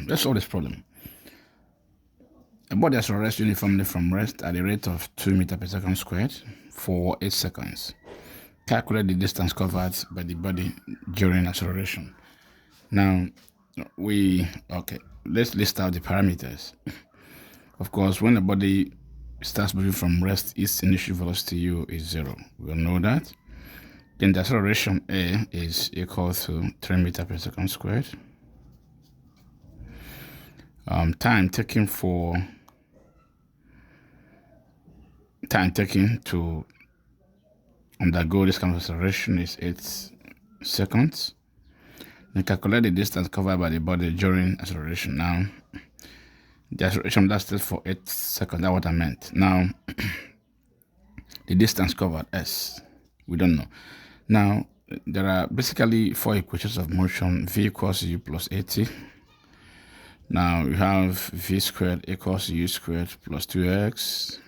Let's solve this problem. A body accelerates uniformly from rest at a rate of 2 meters per second squared for 8 seconds. Calculate the distance covered by the body during acceleration. Now, let's list out the parameters. Of course, when the body starts moving from rest, its initial velocity u is 0. We'll know that. Then the acceleration a is equal to 3 meters per second squared. Time taken to undergo this kind of acceleration is 8 seconds. Then calculate the distance covered by the body during acceleration. Now, the acceleration lasted for 8 seconds. That's what I meant. Now, the distance covered, s, we don't know. Now, there are basically 4 equations of motion. V equals u plus at. Now, we have v squared equals u squared plus 2x.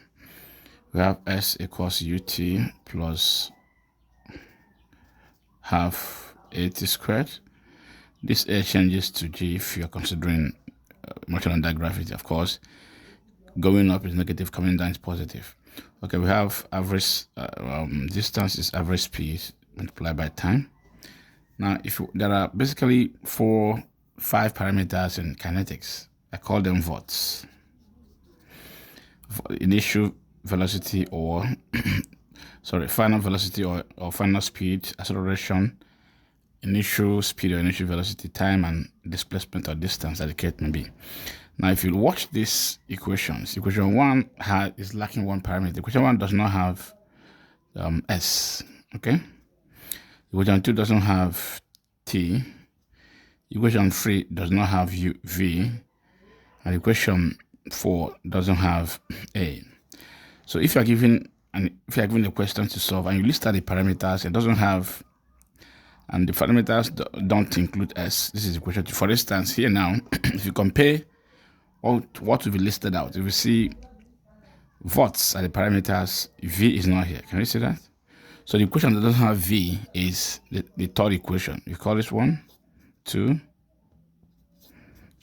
We have s equals ut plus half at squared. This a changes to g if you are considering motion under gravity. Of course, going up is negative, coming down is positive. Okay, we have average distance is average speed multiplied by time. Now, there are basically 5 parameters in kinetics. I call them VOTs. Initial velocity or final velocity or final speed, acceleration, initial speed or initial velocity, time, and displacement or distance, as the case may be. Now, if you watch these equations, equation 1 is lacking one parameter. Equation 1 does not have s. Okay. Equation 2 doesn't have t. Equation 3 does not have v, and equation 4 doesn't have a. So if you are given a question to solve and you list out the parameters, it doesn't have, and the parameters don't include s. This is equation 2. For instance, here now, if you compare what will be listed out, if you see VOTs are the parameters, v is not here. Can you see that? So the equation that doesn't have v is the third equation. We call this 1, 2,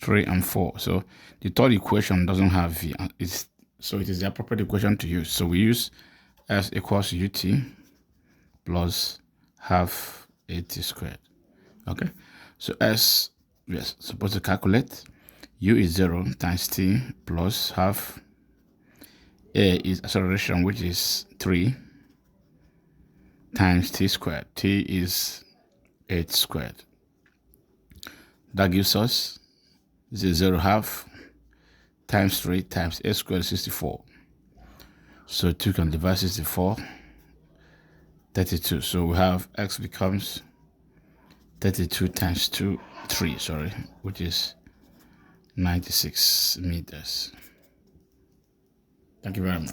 3, and 4. So the third equation doesn't have v. So it is the appropriate equation to use. So we use s equals ut plus half at squared. Okay. So s, we are supposed to calculate. U is 0 times t plus half. A is acceleration, which is 3 times t squared. T is 8 squared. That gives us 0 half times 3 times 8 squared is 64. So 2 can divide 64, 32. So we have x becomes 32 times 3, which is 96 meters. Thank you very much.